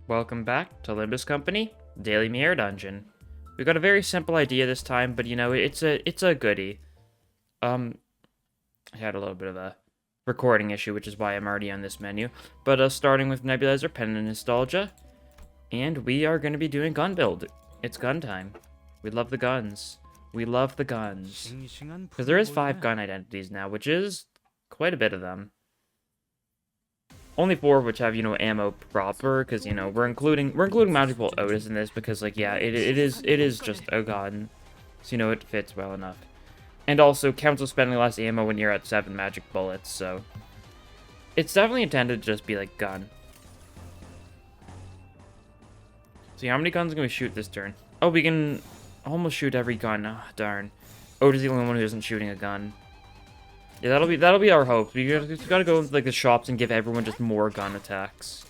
Welcome back to Limbus Company, Daily Mirror Dungeon. We got a very simple idea this time, but you know, it's a goodie. I had a little bit of a recording issue, which is why I'm already on this menu. But starting with Nebulizer, Pen and Nostalgia, and we are going to be doing gun build. It's gun time. We love the guns. We love the guns. Because there is 5 gun identities now, which is quite a bit of them. Only 4 of which have, you know, ammo proper, because, you know, we're including Magic Bolt Otis in this, because, like, yeah, it is just a gun. So, you know, it fits well enough. And also, counts on spending less ammo when you're at 7 magic bullets, so... It's definitely intended to just be, like, gun. See, how many guns can we shoot this turn? Oh, we can almost shoot every gun. Oh, darn. Otis is the only one who isn't shooting a gun. Yeah, that'll be our hope. We gotta go into like the shops and give everyone just more gun attacks.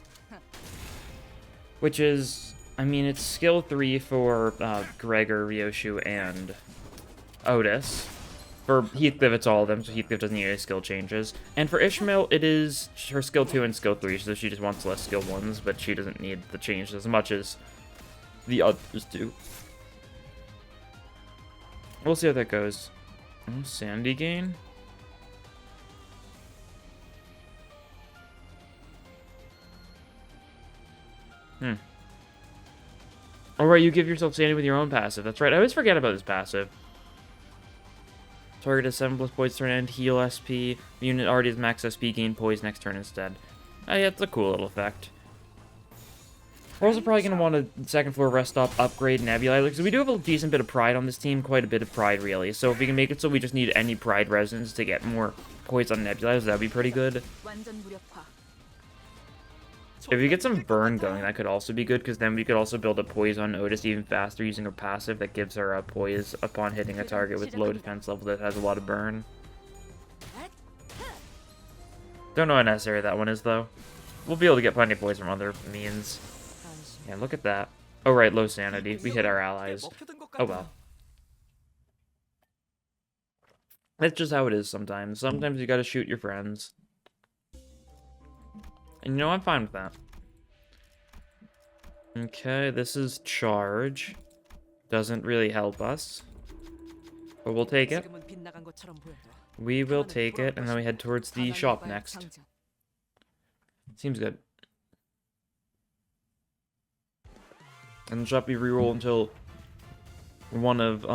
Which is, I mean, it's skill 3 for Gregor, Ryoshu, and Otis. For Heathcliff, it's all of them, so Heathcliff doesn't need any skill changes. And for Ishmael, it is her skill 2 and skill 3, so she just wants less skill 1s, but she doesn't need the changes as much as the others do. We'll see how that goes. Oh, sanity gain? Alright, you give yourself sanity with your own passive. That's right. I always forget about this passive. Target has 7 plus points turn end, heal SP. The unit already has max SP, gain poise next turn instead. Oh, yeah, it's a cool little effect. We're also probably going to want a second floor rest stop upgrade Nebulizer, because we do have a decent bit of pride on this team, quite a bit of pride, really. So if we can make it so we just need any pride resins to get more points on Nebulizers, that'd be pretty good. If we get some burn going, that could also be good, because then we could also build a poise on Otis even faster using her passive that gives her a poise upon hitting a target with low defense level that has a lot of burn. Don't know how necessary that one is, though. We'll be able to get plenty of poise from other means. Yeah, look at that. Oh, right, low sanity. We hit our allies. Oh, well. That's just how it is sometimes. Sometimes you gotta shoot your friends. And you know, I'm fine with that. Okay, this is charge. Doesn't really help us. But we'll take it. We will take it, and then we head towards the shop next. Seems good. And the shop we reroll until one of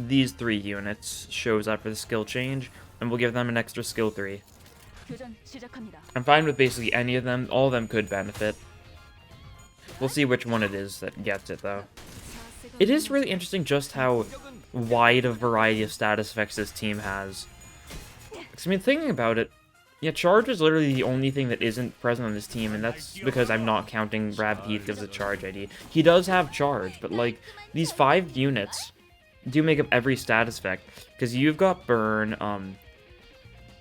these 3 units shows up for the skill change, and we'll give them an extra skill 3. I'm fine with basically any of them. All of them could benefit. We'll see which one it is that gets it, though. It is really interesting just how wide a variety of status effects this team has. I mean, thinking about it, yeah, charge is literally the only thing that isn't present on this team, and that's because I'm not counting Rabbit Heath as a charge ID. He does have charge, but, like, these 5 units do make up every status effect, because you've got burn,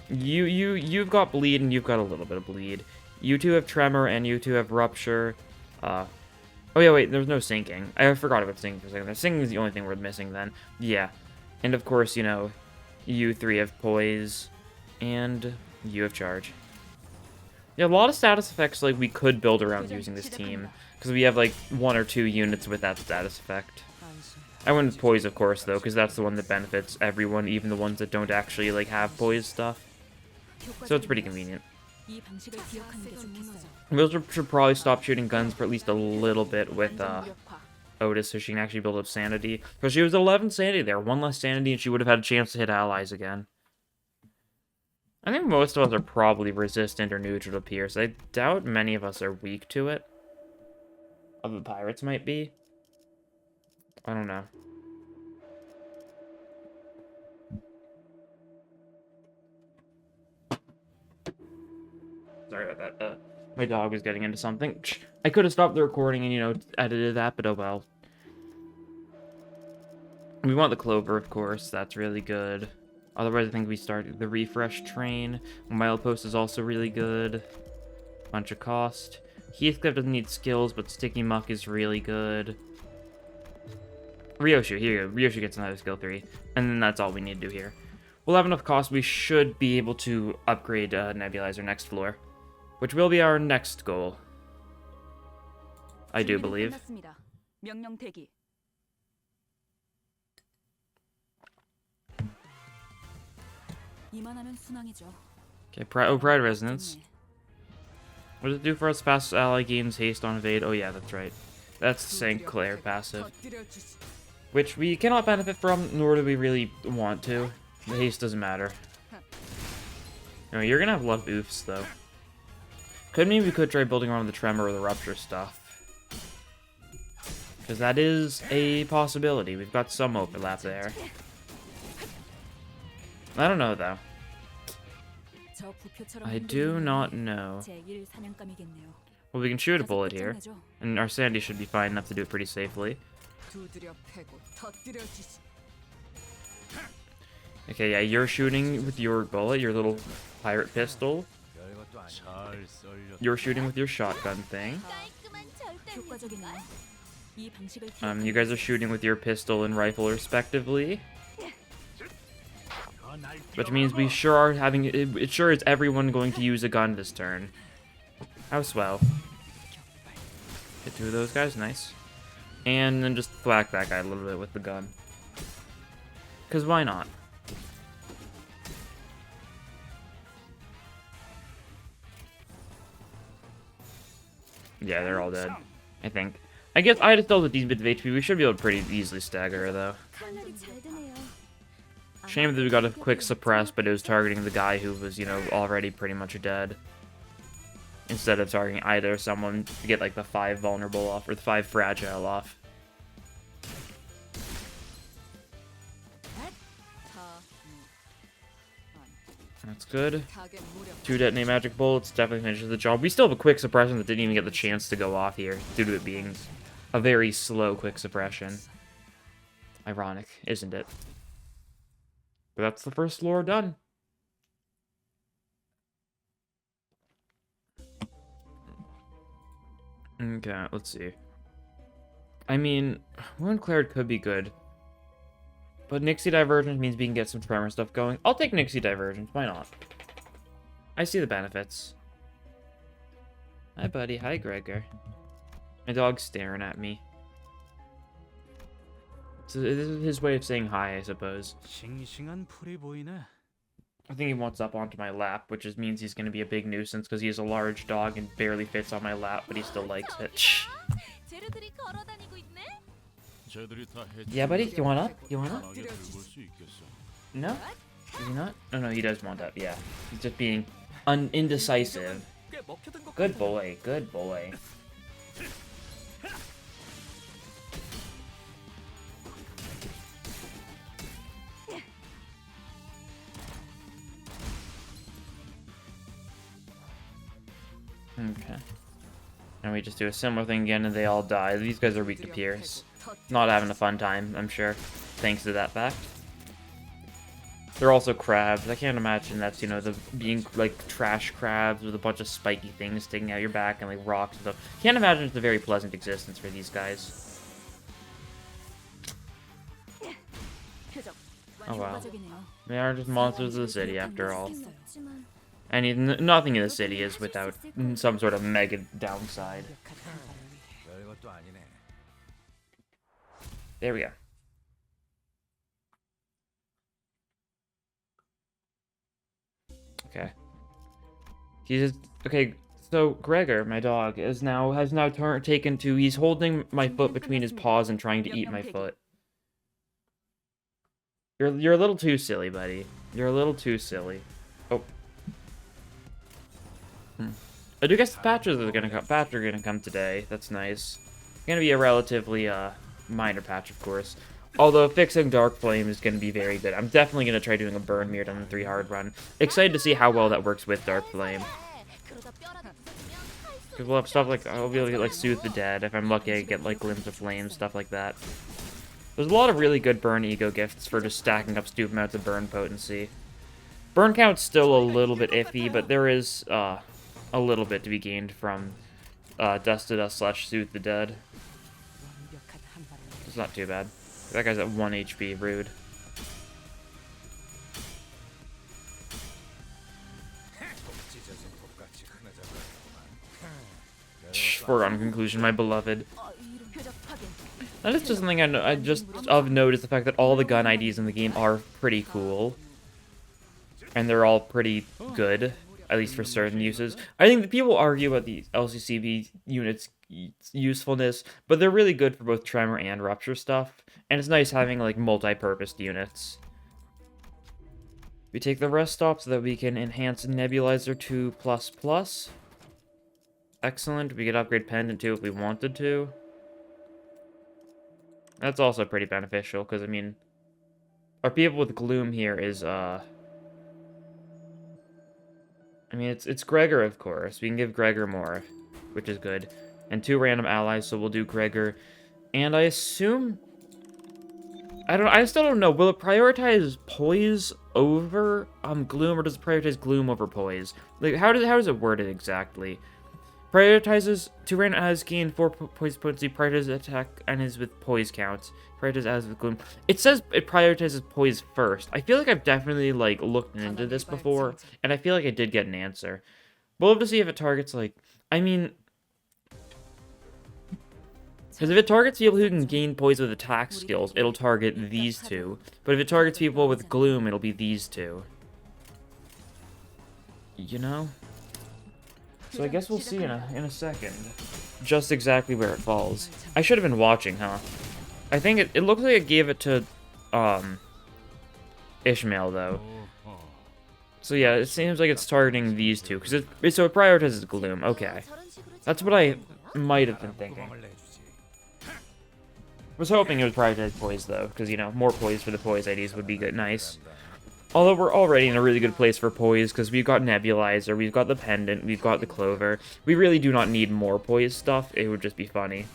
You've got bleed, and you've got a little bit of bleed. You 2 have tremor, and you 2 have rupture. Oh yeah, wait, there's no sinking. I forgot about sinking for a second. Sinking is the only thing we're missing then. Yeah. And of course, you know, you 3 have poise, and you have charge. Yeah, a lot of status effects, like, we could build around using this team, because we have, like, 1 or 2 units with that status effect. I went with poise, of course, though, because that's the one that benefits everyone, even the ones that don't actually, like, have poise stuff. So it's pretty convenient. We also should probably stop shooting guns for at least a little bit with Otis, so she can actually build up sanity. Because she was 11 sanity there, 1 less sanity, and she would have had a chance to hit allies again. I think most of us are probably resistant or neutral to Pierce. I doubt many of us are weak to it. Other pirates might be. I don't know. Sorry about that. My dog was getting into something. I could have stopped the recording and, you know, edited that, but oh well. We want the clover, of course. That's really good. Otherwise, I think we start the refresh train. Milepost is also really good. Bunch of cost. Heathcliff doesn't need skills, but Sticky Muck is really good. Ryoshu, here you go. Ryoshu gets another skill 3. And then that's all we need to do here. We'll have enough cost. We should be able to upgrade Nebulizer next floor, which will be our next goal. I do believe. 명령 대기. 이만하면 순항이죠. Okay, Pride Resonance. What does it do for us? Pass ally gains haste on evade. Oh yeah, that's right. That's St. Clair passive. Which we cannot benefit from, nor do we really want to. The haste doesn't matter. No, you're gonna have a lot of oofs, though. Could mean we could try building around the Tremor or the Rupture stuff. Because that is a possibility. We've got some overlap there. I don't know, though. I do not know. Well, we can shoot a bullet here. And our Sandy should be fine enough to do it pretty safely. Okay, yeah, you're shooting with your bullet, your little pirate pistol. You're shooting with your shotgun thing. You guys are shooting with your pistol and rifle respectively. Which means we sure are having, it sure is everyone going to use a gun this turn. How swell. Hit 2 of those guys, nice. And then just thwack that guy a little bit with the gun. Because why not? Yeah, they're all dead, I think. I guess I just still have a decent bit of HP. We should be able to pretty easily stagger her, though. Shame that we got a quick suppress, but it was targeting the guy who was, you know, already pretty much dead. Instead of targeting either someone to get, like, the 5 vulnerable off, or the 5 fragile off. That's good. 2 detonate magic bullets definitely finishes the job. We still have a quick suppression that didn't even get the chance to go off here, due to it being a very slow quick suppression. Ironic, isn't it? But that's the first lore done. Okay, let's see. I mean, Wound Cleared could be good. But Nixie Divergence means we can get some Tremor stuff going. I'll take Nixie Divergence, why not? I see the benefits. Hi, buddy. Hi, Gregor. My dog's staring at me. So this is his way of saying hi, I suppose. I think he wants up onto my lap, which just means he's going to be a big nuisance because he's a large dog and barely fits on my lap, but he still likes it. Yeah, buddy? You want up? You want up? No? Does he not? Oh, no, he does want up, yeah. He's just being indecisive. Good boy, good boy. Okay. And we just do a similar thing again and they all die. These guys are weak to Pierce. Not having a fun time, I'm sure. Thanks to that fact. They're also crabs. I can't imagine that's, you know, the being like trash crabs with a bunch of spiky things sticking out your back and like rocks and stuff. Can't imagine it's a very pleasant existence for these guys. Oh wow. They are just monsters of the city after all. And nothing in the city is without some sort of mega downside. There we go. Okay. Okay. So Gregor, my dog, has now taken to. He's holding my foot between his paws and trying to eat my foot. You're a little too silly, buddy. You're a little too silly. Oh. I do guess the patches are gonna come today. That's nice. Gonna be a relatively minor patch, of course. Although fixing Dark Flame is gonna be very good. I'm definitely gonna try doing a burn mirrored on the 3 hard run. Excited to see how well that works with Dark Flame. Because we'll have stuff like I'll be able to get like Soothe the Dead. If I'm lucky, I get like Limbs of Flame, stuff like that. There's a lot of really good burn ego gifts for just stacking up stupid amounts of burn potency. Burn count's still a little bit iffy, but there is a little bit to be gained from Dust to Dust / Soothe the Dead. It's not too bad. That guy's at 1 HP, rude. foregone conclusion, my beloved. 표적 확인. That is just something I, I just of note is the fact that all the gun IDs in the game are pretty cool. And they're all pretty good, at least for certain uses. I think that people argue about the LCCB units' usefulness, but they're really good for both tremor and rupture stuff. And it's nice having, like, multi-purposed units. We take the rest stop so that we can enhance Nebulizer 2++. Excellent. We could upgrade Pendant 2 if we wanted to. That's also pretty beneficial, because, I mean, our people with Gloom here is, I mean, it's Gregor, of course. We can give Gregor more, which is good. And 2 random allies, so we'll do Gregor. And I assume... I still don't know. Will it prioritize Poise over Gloom, or does it prioritize Gloom over Poise? Like, how does it word it exactly? Prioritizes 2 random allies gain 4 poise potency, prioritizes attack, and is with Poise counts. Prioritizes as with Gloom. It says it prioritizes Poise first. I feel like I've definitely, like, looked into this before, and I feel like I did get an answer. We'll have to see if it targets, like... I mean... Because if it targets people who can gain Poise with attack skills, it'll target these 2. But if it targets people with Gloom, it'll be these 2. You know? So I guess we'll see in a second just exactly where it falls. I should have been watching, huh? I think it looks like it gave it to Ishmael, though. So yeah, it seems like it's targeting these 2, because so it prioritizes Gloom. Okay. That's what I might have been thinking. Was hoping it would prioritize Poise, though, because, you know, more Poise for the Poise IDs would be good, nice. Although we're already in a really good place for Poise, because we've got Nebulizer, we've got the Pendant, we've got the Clover. We really do not need more Poise stuff, it would just be funny.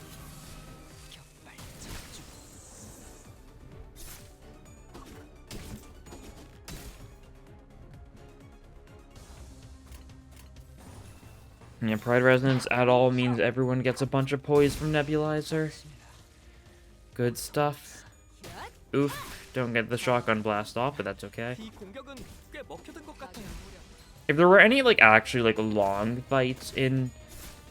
Yeah, Pride Resonance at all means everyone gets a bunch of Poise from Nebulizer. Good stuff. Oof, don't get the shotgun blast off, but that's okay. If there were any, like, actually, like, long fights in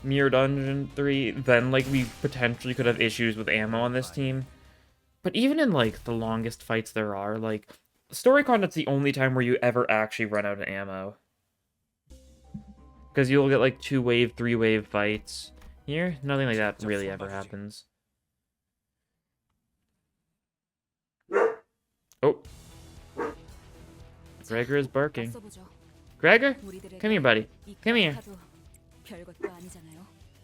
Mirror Dungeon 3, then, like, we potentially could have issues with ammo on this team. But even in, like, the longest fights there are, like, story content's the only time where you ever actually run out of ammo. Because you'll get, like, 2-wave, 3-wave fights. Here, nothing like that really ever happens. Oh. Gregor is barking. Gregor? Come here, buddy. Come here.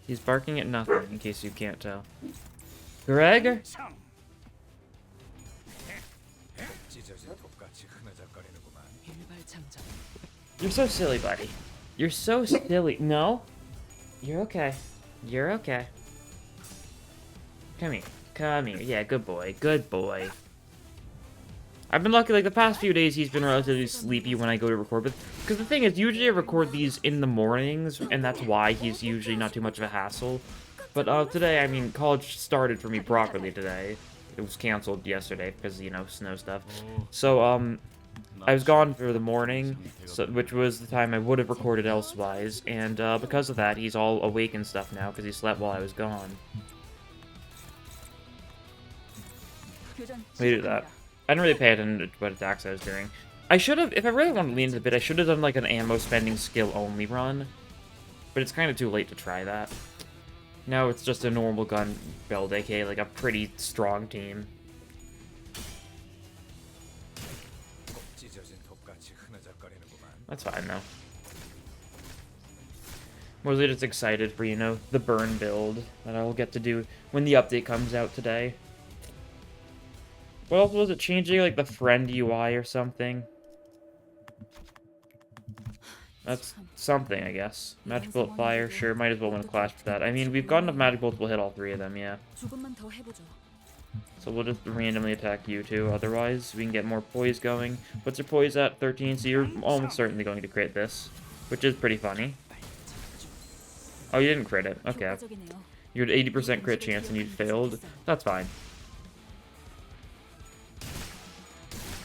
He's barking at nothing, in case you can't tell. Gregor? You're so silly, buddy. You're so silly. No? You're okay. You're okay. Come here. Come here. Yeah, good boy. Good boy. I've been lucky, like, the past few days he's been relatively sleepy when I go to record, but because the thing is, usually I record these in the mornings, and that's why he's usually not too much of a hassle. But today, I mean, college started for me properly today. It was canceled yesterday because, you know, snow stuff. So, I was gone for the morning, which was the time I would have recorded elsewise, and because of that, he's all awake and stuff now because he slept while I was gone. We do that. I didn't really pay attention to what attacks I was doing. I should have, if I really wanted to lean into the bit, I should have done like an ammo spending skill only run. But it's kind of too late to try that. No, it's just a normal gun build, aka like a pretty strong team. That's fine though. Mostly just excited for, you know, the burn build that I will get to do when the update comes out today. What else was it? Changing, like, the friend UI or something? That's something, I guess. Magic Bullet Fire, sure, might as well win a clash for that. I mean, we've got enough Magic Bullets, we'll hit all 3 of them, yeah. So we'll just randomly attack you two, otherwise we can get more Poise going. What's your Poise at? 13, so you're almost certainly going to crit this, which is pretty funny. Oh, you didn't crit it, okay. You had 80% crit chance and you failed, that's fine.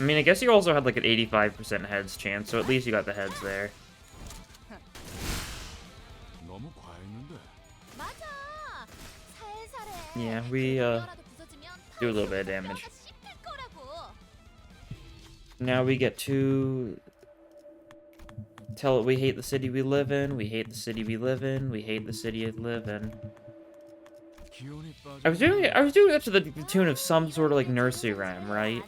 I mean, I guess you also had like an 85% heads chance, so at least you got the heads there. Yeah, we do a little bit of damage. Now we get to tell it we hate the city we live in, we hate the city we live in, we hate the city we live in. I was doing it to the tune of some sort of like nursery rhyme, right?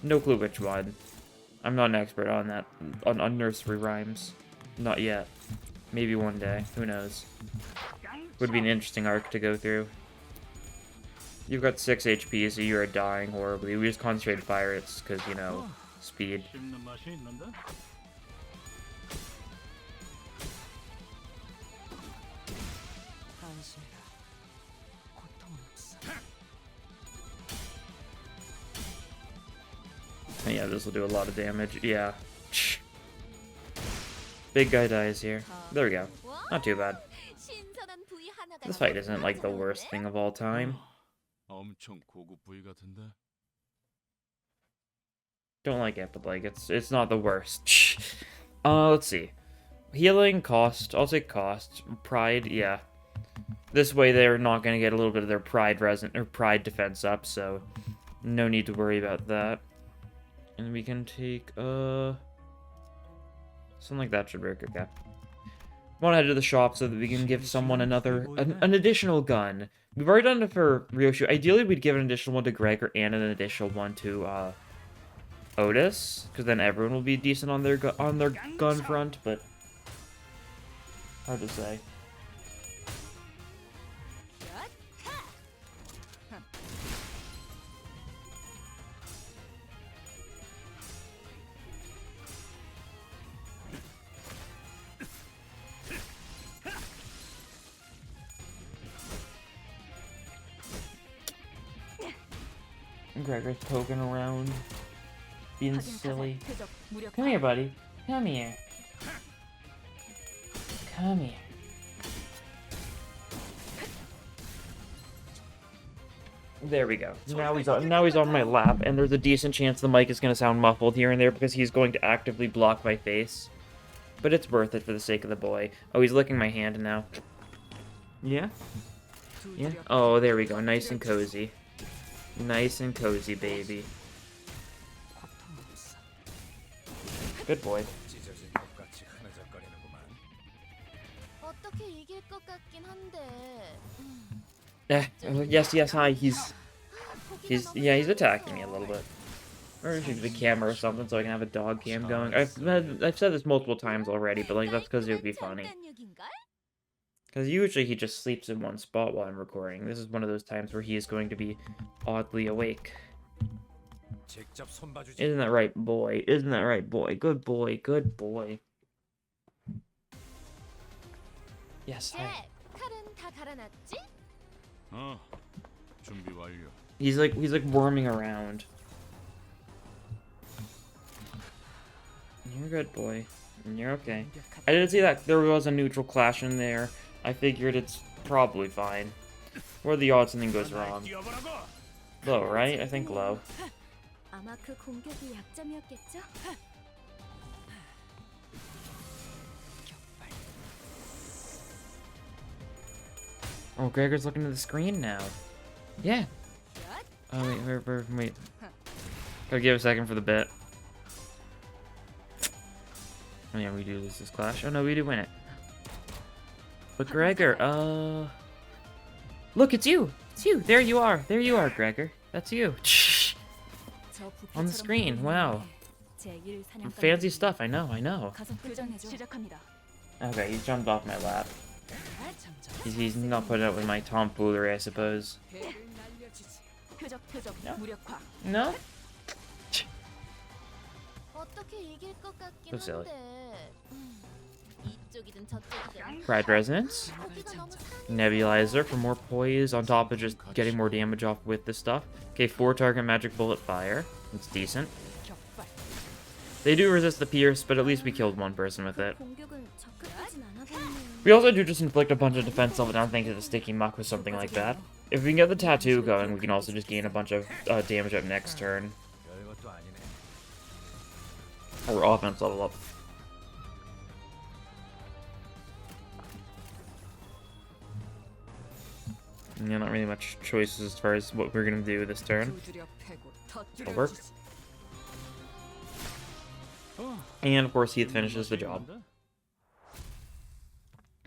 No clue which one. I'm not an expert on that, on nursery rhymes. Not yet. Maybe one day. Who knows? Would be an interesting arc to go through. You've got 6 HP, so you are dying horribly. We just concentrated pirates, because, you know, speed. Yeah, this will do a lot of damage. Yeah. Big guy dies here. There we go. Not too bad. This fight isn't like the worst thing of all time. Don't like it, but like it's not the worst. Let's see. Healing, cost. I'll say cost. Pride, yeah. This way they're not gonna get a little bit of their pride defense up, so no need to worry about that. And we can take something like that should work, okay. Want to head to the shop so that we can give someone an additional gun. We've already done it for Ryoshu. Ideally, we'd give an additional one to Gregor and an additional one to Otis, because then everyone will be decent on their gun front. But hard to say. Gregor's poking around, being silly. Come here, buddy. Come here. Come here. There we go. Now he's on my lap, and there's a decent chance the mic is going to sound muffled here and there because he's going to actively block my face. But it's worth it for the sake of the boy. Oh, he's licking my hand now. Yeah? Yeah? Oh, there we go. Nice and cozy. Nice and cozy, baby. Good boy. Yes, hi, he's attacking me a little bit. Or I should the camera or something so I can have a dog cam going. I've said this multiple times already, but like that's because it would be funny. Because usually he just sleeps in one spot while I'm recording. This is one of those times where he is going to be oddly awake. Isn't that right, boy? Isn't that right, boy? Good boy, good boy. Yes, hi. He's like worming around. You're good, boy. You're okay. I didn't see that there was a neutral clash in there. I figured it's probably fine. What are the odds something goes wrong? Low, right? I think low. Oh, Gregor's looking at the screen now. Yeah. Oh, wait. Gotta give a second for the bit. Oh yeah, we do lose this clash. Oh no, we do win it. But Gregor, look, it's you! It's you! There you are! There you are, Gregor. That's you. On the screen, wow. Fancy stuff, I know. Okay, he's jumped off my lap. He's not putting up with my tomfoolery, I suppose. No? So silly. Pride Resonance. Nebulizer for more poise on top of just getting more damage off with this stuff. Okay, 4 target magic bullet fire. That's decent. They do resist the pierce, but at least we killed one person with it. We also do just inflict a bunch of defense level down thanks to the sticky muck with something like that. If we can get the tattoo going, we can also just gain a bunch of damage up next turn. Or offense level up. Yeah, not really much choices as far as what we're gonna do this turn. It'll work. And of course, Heath finishes the job.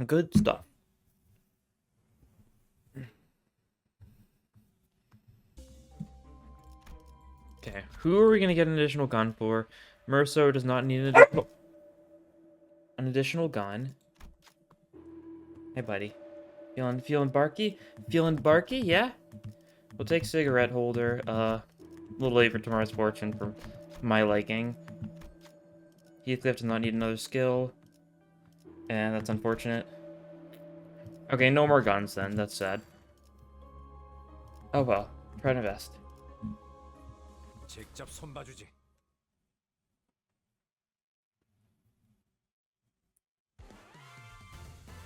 Good stuff. Okay, who are we gonna get an additional gun for? Merso does not need an additional gun. Hey, buddy. Feeling barky? Feeling barky? Yeah? We'll take cigarette holder. A little late for tomorrow's fortune for my liking. Heathcliff does not need another skill. And that's unfortunate. Okay, no more guns then. That's sad. Oh well. Try to invest.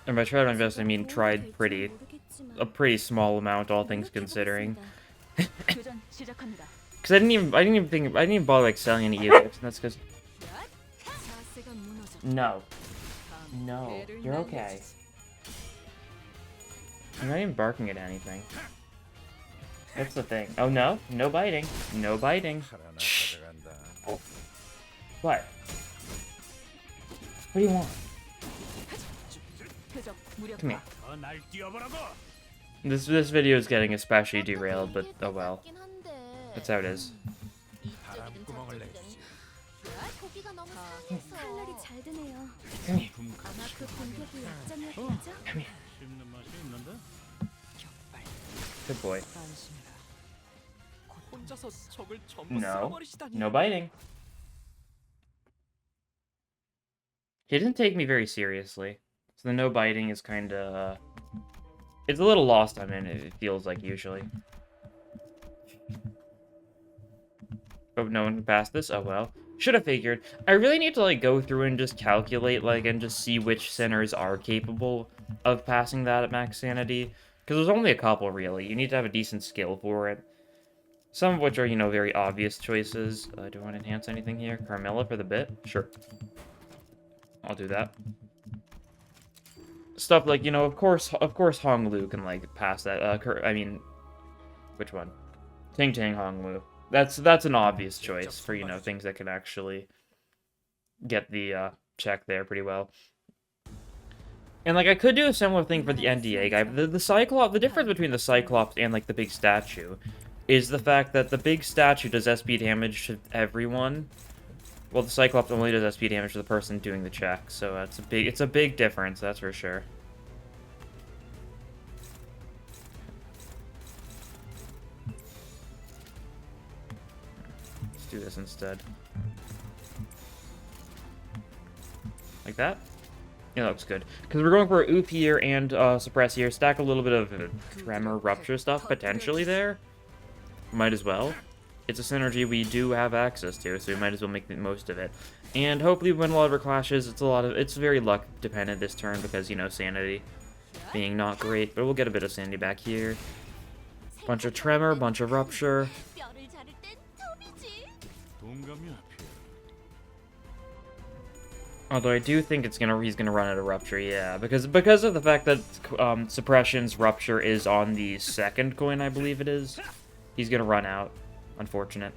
And by try to invest, I mean tried a pretty small amount, all things considering. Because I didn't even bother like selling any either. And that's because. No, you're okay. I'm not even barking at anything. That's the thing. Oh no, no biting, no biting. Shh. What? What do you want? Come here. This video is getting especially derailed, but oh well. That's how it is. Come here. Come here. Good boy. No. No biting. He didn't take me very seriously. So the no biting is kind of... it's a little lost on him, it feels like, usually. Oh, no one can pass this? Oh, well. Should have figured. I really need to, like, go through and just calculate, like, and just see which sinners are capable of passing that at max sanity. Because there's only a couple, really. You need to have a decent skill for it. Some of which are, you know, very obvious choices. Do I want to enhance anything here? Carmilla for the bit? Sure. I'll do that. Stuff like, you know, of course Hong Lu can, like, pass that. I mean, which one? Ting Ting Hong Lu. That's an obvious choice for, you know, things that can actually get the check there pretty well. And, like, I could do a similar thing for the NDA guy, but the difference between the Cyclops and, like, the big statue is the fact that the big statue does SP damage to everyone, well, the Cyclops only does SP damage to the person doing the check, so it's a big difference, that's for sure. Let's do this instead. Like that? Yeah, that looks good. Because we're going for a Oop here and Suppress here. Stack a little bit of Tremor, Rupture stuff potentially there. Might as well. It's a synergy we do have access to, so we might as well make the most of it. And hopefully we win a lot of our clashes. It's very luck dependent this turn because, you know, sanity being not great. But we'll get a bit of sanity back here. Bunch of Tremor, bunch of Rupture. Although I do think he's gonna run out of Rupture, yeah, because of the fact that Suppression's Rupture is on the second coin, I believe it is. He's gonna run out. Unfortunate.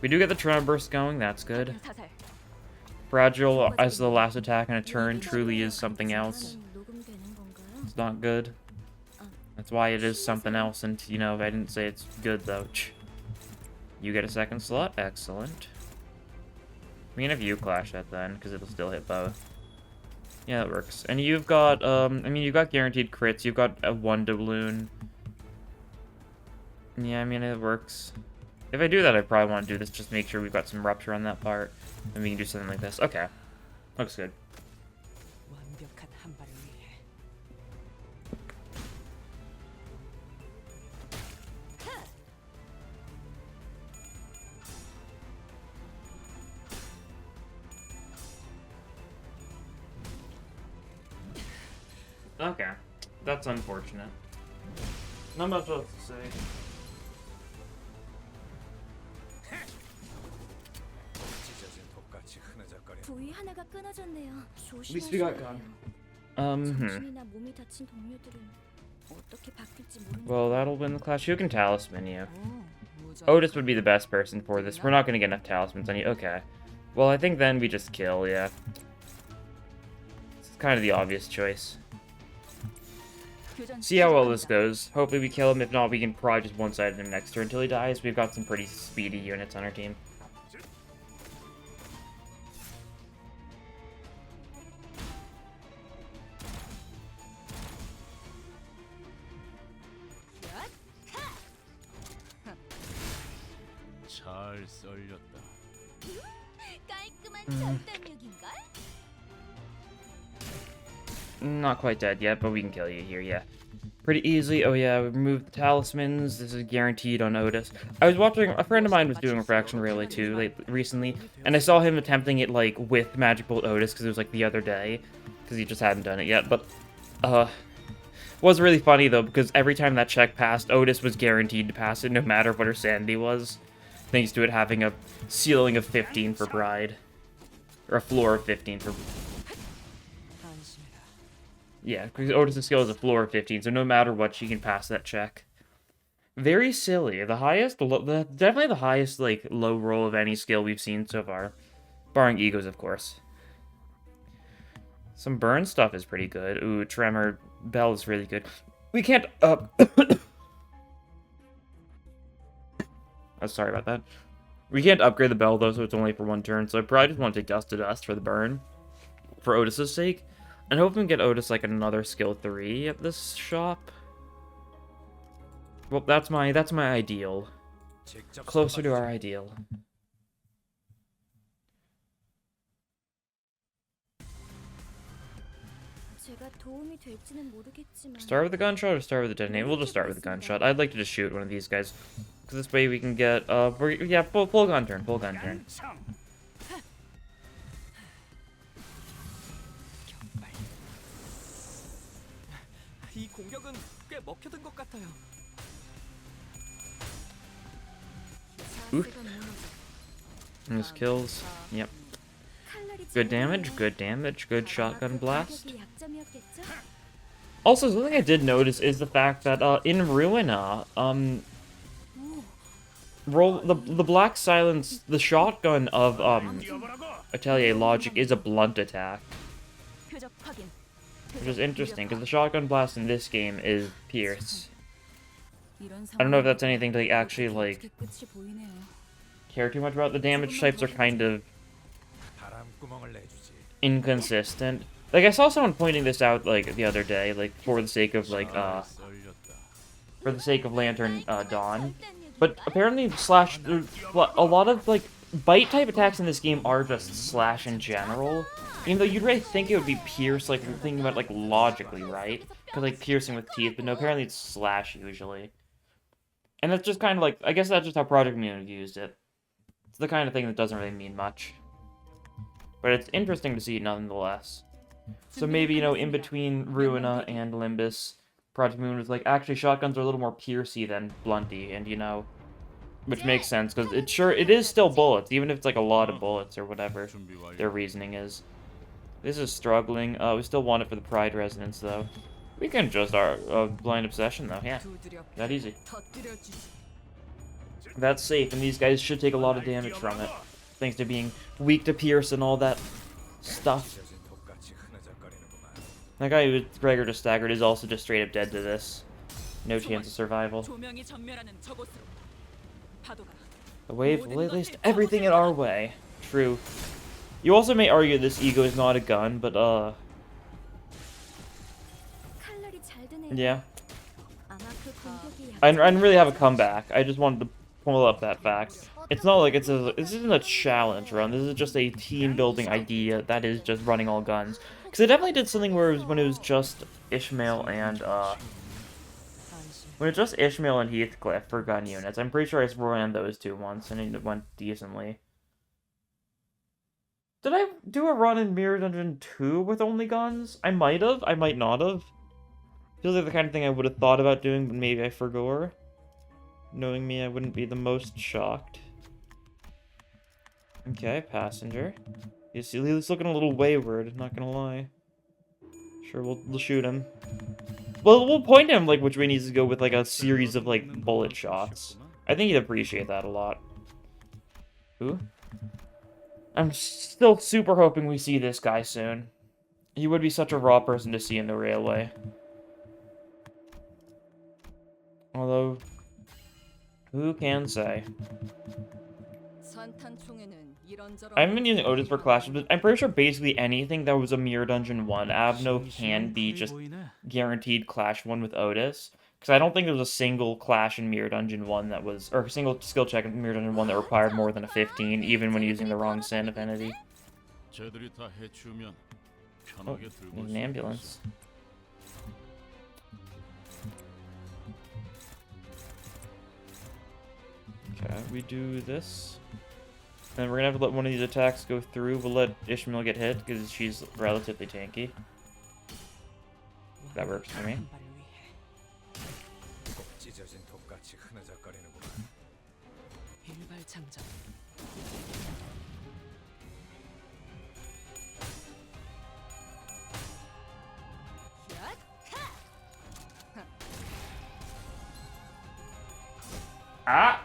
We do get the Tremor Burst going, that's good. Fragile as the last attack in a turn truly is something else. It's not good. That's why it is something else, and, you know, I didn't say it's good, though. You get a second slot, excellent. We can have you clash that then, because it'll still hit both. Yeah, that works. And you've got, I mean, you've got guaranteed crits, you've got a 1 doubloon. Yeah, I mean, it works. If I do that, I probably want to do this, just make sure we've got some Rupture on that part. And we can do something like this. Okay. Looks good. Okay. That's unfortunate. Not much else to say. At least we got gun. 정신이나 몸이 다친 동료들은 어떻게 바뀔지 모르는. Well, that'll win the clash. Who can talisman you? 무전. Otis would be the best person for this. We're not gonna get enough talismans on you. Okay. Well, I think then we just kill, yeah. It's kind of the obvious choice. 교전 See how well this 시작합니다. goes. Hopefully we kill him. If not, we can probably just one-side him next turn until he dies. We've got some pretty speedy units on our team. 잘 썰렸다. 깔끔한 절단력인걸? Not quite dead yet, but we can kill you here, yeah. Pretty easily. Oh yeah, we removed the talismans. This is guaranteed on Otis. I was watching, a friend of mine was doing Refraction Relay too, recently, and I saw him attempting it, like, with Magic Bolt Otis, because it was, like, the other day, because he just hadn't done it yet, but, was really funny, though, because every time that check passed, Otis was guaranteed to pass it, no matter what her sanity was, thanks to it having a ceiling of 15 for Bride, or a floor of 15 for... Yeah, because Otis' skill is a floor of 15, so no matter what, she can pass that check. Very silly. The highest, definitely the highest, like, low roll of any skill we've seen so far. Barring Egos, of course. Some burn stuff is pretty good. Ooh, Tremor Bell is really good. We can't, oh, sorry about that. We can't upgrade the Bell, though, so it's only for one turn, so I probably just want to take Dust to Dust for the burn. For Otis' sake. And hope we can get Otis, like, another skill 3 at this shop. Well, that's my ideal. Closer to our ideal. 제가 도움이 될지는 모르겠지만. Start with the gunshot or start with the detonator? We'll just start with the gunshot. I'd like to just shoot one of these guys. Because this way we can get, yeah, full gun turn, full gun turn. 이 공격은 꽤 먹혀든 것 같아요. Oof. And this kills. Yep. Good damage, good shotgun blast. Also, something I did notice is the fact that in Ruina, the Black Silence, the shotgun of Atelier Logic is a blunt attack, which is interesting because the shotgun blast in this game is pierce. I don't know if that's anything to actually like care too much about. The damage types are kind of inconsistent. Like I saw someone pointing this out like the other day, like for the sake of like Lantern Dawn. But apparently slash a lot of like bite type attacks in this game are just slash in general. Even though you'd really think it would be pierce, like thinking about it, like logically, right? Because like piercing with teeth, but no, apparently it's slash usually. And that's just kind of like, I guess that's just how Project Moon used it. It's the kind of thing that doesn't really mean much. But it's interesting to see nonetheless. So maybe, you know, in between Ruina and Limbus, Project Moon was like, actually shotguns are a little more piercy than blunty, and you know, which makes sense, because it is still bullets, even if it's like a lot of bullets or whatever their reasoning is. This is struggling. We still want it for the Pride Resonance, though. We can just Blind Obsession, though, yeah. That easy. That's safe, and these guys should take a lot of damage from it, thanks to being weak to pierce and all that stuff. That guy who Gregor just staggered is also just straight up dead to this. No chance of survival. The wave laced everything in our way. True. You also may argue this ego is not a gun, but yeah. I didn't really have a comeback. I just wanted to pull up that fact. It's not like this isn't a challenge run. This is just a team building idea that is just running all guns. Because I definitely did something where when it was just Ishmael and Heathcliff for gun units. I'm pretty sure I ran those two once and it went decently. Did I do a run in Mirror Dungeon 2 with only guns? I might have. I might not have. Feels like the kind of thing I would have thought about doing, but maybe I forgot. Knowing me, I wouldn't be the most shocked. Okay, passenger. He's looking a little wayward, not gonna lie. Sure, we'll shoot him. Well, we'll point him, like, which way he needs to go with, like, a series of, like, bullet shots. I think he'd appreciate that a lot. Ooh. I'm still super hoping we see this guy soon. He would be such a raw person to see in the railway. Although, who can say? I haven't been using Otis for clashes, but I'm pretty sure basically anything that was a Mirror Dungeon 1 Abno can be just guaranteed Clash 1 with Otis. Because I don't think there was a single Clash in Mirror Dungeon 1 that was, or a single skill check in Mirror Dungeon 1 that required more than a 15, even when using the wrong Sin affinity. Oh, need an ambulance. Okay, we do this. Then we're gonna have to let one of these attacks go through. We'll let Ishmael get hit because she's relatively tanky. That works for me. Ah!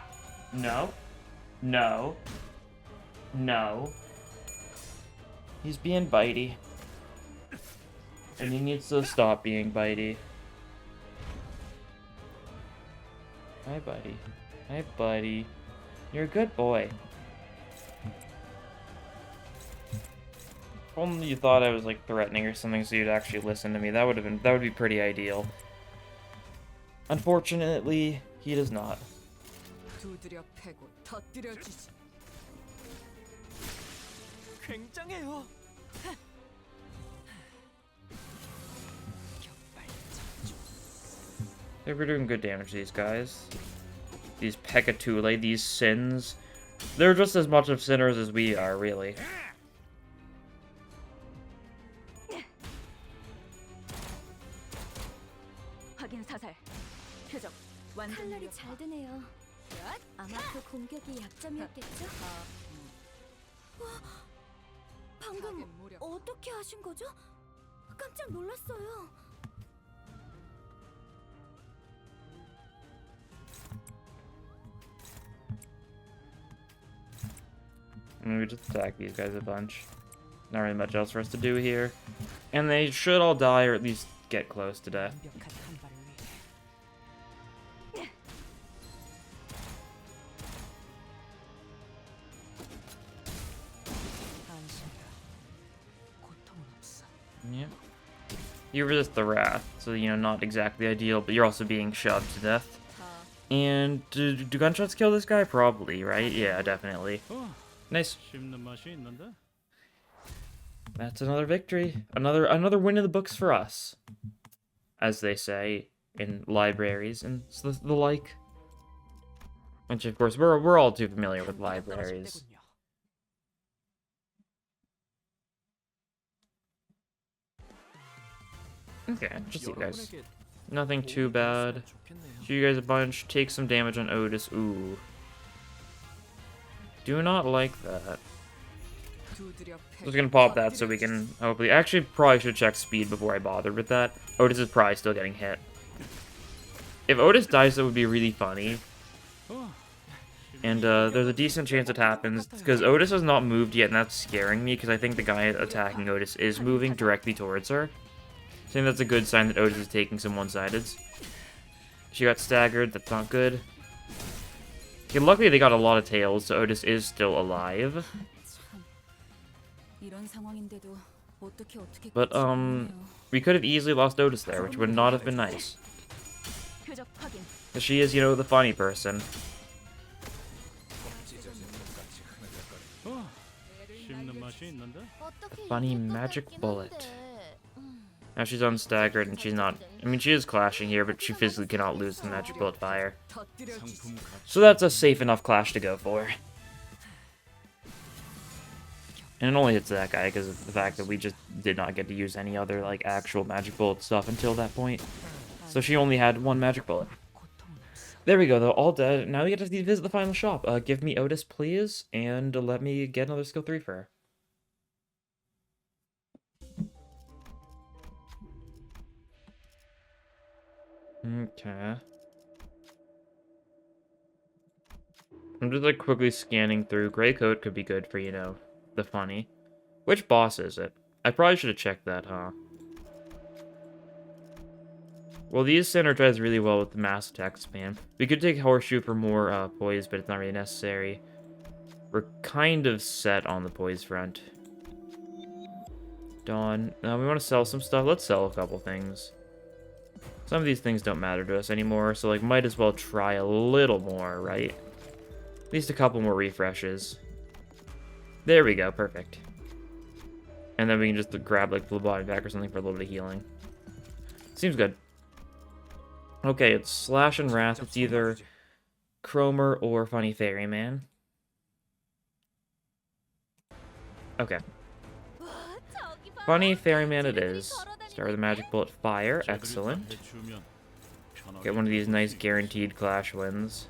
No. No. No. He's being bitey. And he needs to stop being bitey. Hi, buddy. Hi, buddy. You're a good boy. If only you thought I was, like, threatening or something so you'd actually listen to me. That would be pretty ideal. Unfortunately, he does not. 굉장해요. Hey, we're doing good damage to these guys. These Pekatule, these Sins. They're just as much of sinners as we are, really. 칼날이 잘 드네요. 아마 그 공격이 약점이었겠죠? 방금 어떻게 하신 거죠? 깜짝 놀랐어요. And we just attack these guys a bunch. Not really much else for us to do here. And they should all die or at least get close to death. Yeah. You resist the wrath, so, you know, not exactly ideal, but you're also being shoved to death. And do gunshots kill this guy? Probably, right? Yeah, definitely. Nice. That's another victory. Another win in the books for us, as they say in libraries and the like. Which, of course, we're all too familiar with libraries. Okay, just you guys. Nothing too bad. Shoot you guys a bunch. Take some damage on Otis. Ooh. Do not like that. I was gonna pop that so we can hopefully... Actually, probably should check speed before I bothered with that. Otis is probably still getting hit. If Otis dies, that would be really funny. And there's a decent chance it happens, because Otis has not moved yet, and that's scaring me, because I think the guy attacking Otis is moving directly towards her. I think that's a good sign that Otis is taking some one-sideds. She got staggered, that's not good. Okay, luckily they got a lot of tails, so Otis is still alive. But, we could have easily lost Otis there, which would not have been nice. Because she is, you know, the funny person. A funny magic bullet. Now she's unstaggered and she's not... I mean, she is clashing here, but she physically cannot lose the magic bullet fire. So that's a safe enough clash to go for. And it only hits that guy because of the fact that we just did not get to use any other, like, actual magic bullet stuff until that point. So she only had one magic bullet. There we go, though. All dead. Now we get to visit the final shop. Give me Otis, please, and let me get another skill 3 for her. Okay. I'm just like quickly scanning through. Gray coat could be good for, you know, the funny. Which boss is it? I probably should have checked that, huh? Well, these synergize really well with the mass attack spam. We could take Horseshoe for more poise, but it's not really necessary. We're kind of set on the poise front. Dawn. We want to sell some stuff. Let's sell a couple things. Some of these things don't matter to us anymore, so like might as well try a little more, right? At least a couple more refreshes. There we go, perfect. And then we can just grab like Blue Body back or something for a little bit of healing. Seems good. Okay, it's Slash and Wrath. It's either Cromer or Funny Ferryman. Okay. Funny Ferryman it is. Start with a Magic Bullet Fire. Excellent. Get one of these nice guaranteed clash wins.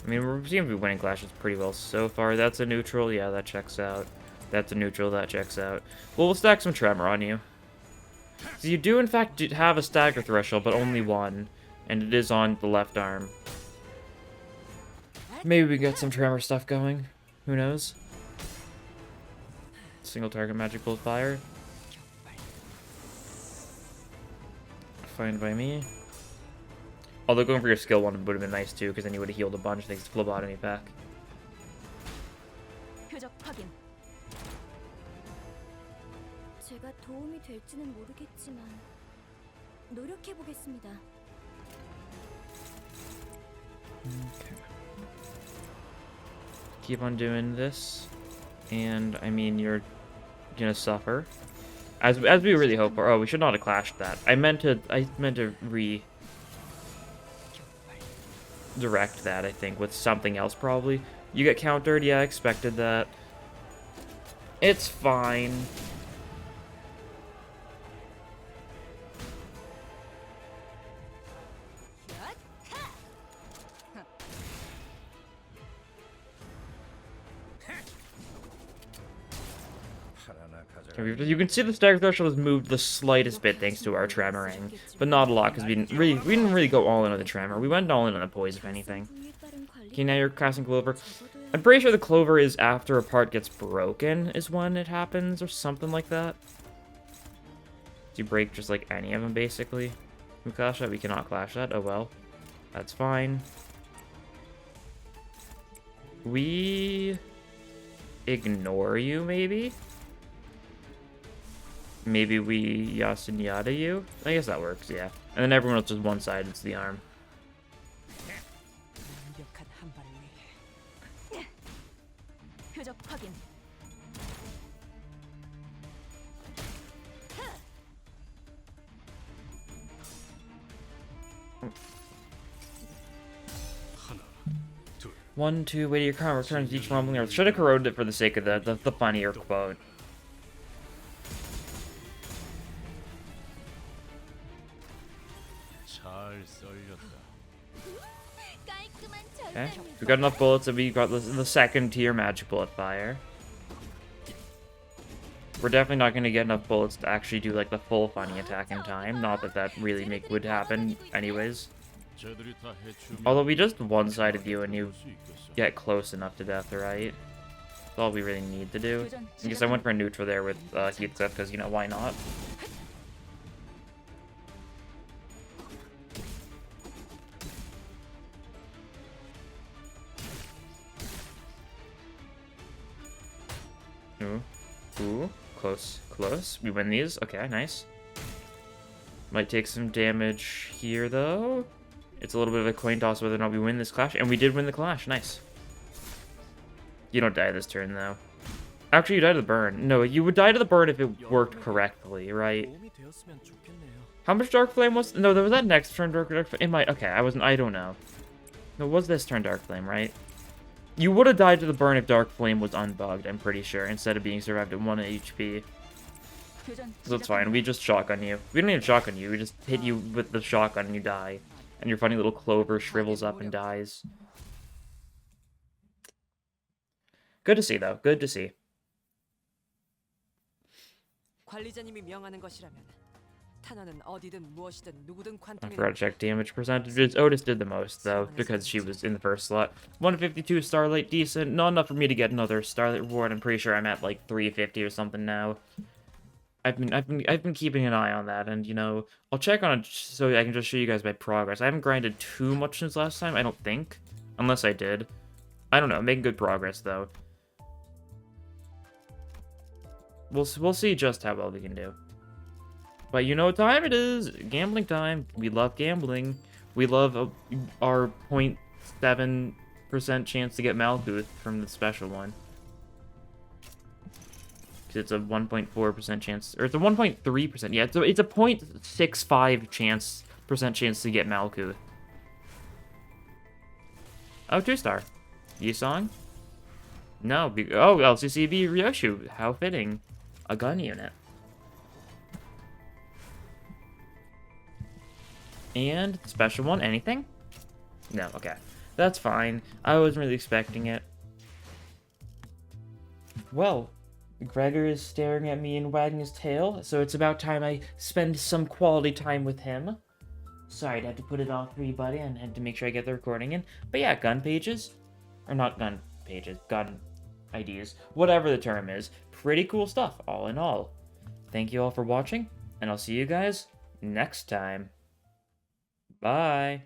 I mean, we seem to be winning clashes pretty well so far. That's a neutral. Yeah, that checks out. That's a neutral. That checks out. Well, we'll stack some Tremor on you. So you do, in fact, have a stagger threshold, but only one. And it is on the left arm. Maybe we get some Tremor stuff going. Who knows? Single target Magic Bullet Fire. Fine by me. Although going for your skill one would have been nice too, because then you would have healed a bunch thanks to phlebotomy back. 제가 도움이 될지는 모르겠지만 노력해 보겠습니다. Okay. Keep on doing this, and I mean you're gonna suffer, as we really hope for. Oh, we should not have clashed that. I meant to redirect that. I think with something else probably. You get countered. Yeah, I expected that. It's fine. You can see the stagger threshold has moved the slightest bit thanks to our tremoring, but not a lot because we didn't really go all in on the tremor. We went all in on the poise, if anything. Okay, now you're casting Clover. I'm pretty sure the Clover is after a part gets broken is when it happens, or something like that. Do you break just like any of them, basically? Can we clash that? We cannot clash that. Oh well. That's fine. We ignore you, maybe? Maybe we Yasunyada you? I guess that works, yeah. And then everyone else just one side, it's the arm. One, two, wait till your crown returns each rumbling earth. Should have corroded it for the sake of the funnier quote. Okay, we got enough bullets that we got the second tier Magic Bullet Fire. We're definitely not going to get enough bullets to actually do like the full funny attack in time. Not that that really would happen anyways. Although we just one-sided you and you get close enough to death, right? That's all we really need to do. I guess I went for a neutral there with Heat Set because, you know, why not? Ooh, close, close. We win these. Okay, nice. Might take some damage here, though. It's a little bit of a coin toss whether or not we win this clash. And we did win the clash. Nice. You don't die this turn, though. Actually, you die to the burn. No, you would die to the burn if it worked correctly, right? How much Dark Flame was... No, there was that next turn Dark Flame. It might... Okay, I don't know. No, was this turn Dark Flame, right? You would have died to the burn if Dark Flame was unbugged, I'm pretty sure, instead of being survived at 1 HP. So it's fine, we just shotgun you. We don't even shotgun you, we just hit you with the shotgun and you die. And your funny little Clover shrivels up and dies. Good to see, though. Good to see. 탄환은 어디든 무엇이든 누구든 I 관통해. forgot to check damage percentages. Otis did the most, though, because she was in the first slot. 152 Starlight, decent. Not enough for me to get another Starlight reward. I'm pretty sure I'm at like 350 or something now. I've been keeping an eye on that, and you know, I'll check on it so I can just show you guys my progress. I haven't grinded too much since last time, I don't think, unless I did. I don't know. Making good progress though. We'll see just how well we can do. But you know what time it is? Gambling time. We love gambling. We love our 0.7% chance to get Malkuth from the special one. Because it's a 1.4% chance, or it's a 1.3%. Yeah, it's a 0.65 percent chance to get Malkuth. Oh, 2-star. Yusong? No. Oh, LCCB Ryoshu. How fitting. A gun unit. And special one, anything? No, okay. That's fine. I wasn't really expecting it. Well, Gregor is staring at me and wagging his tail, so it's about time I spend some quality time with him. Sorry, I had to put it off for you, buddy, and had to make sure I get the recording in. But yeah, gun pages. Or not gun pages, gun IDs. Whatever the term is. Pretty cool stuff, all in all. Thank you all for watching, and I'll see you guys next time. Bye.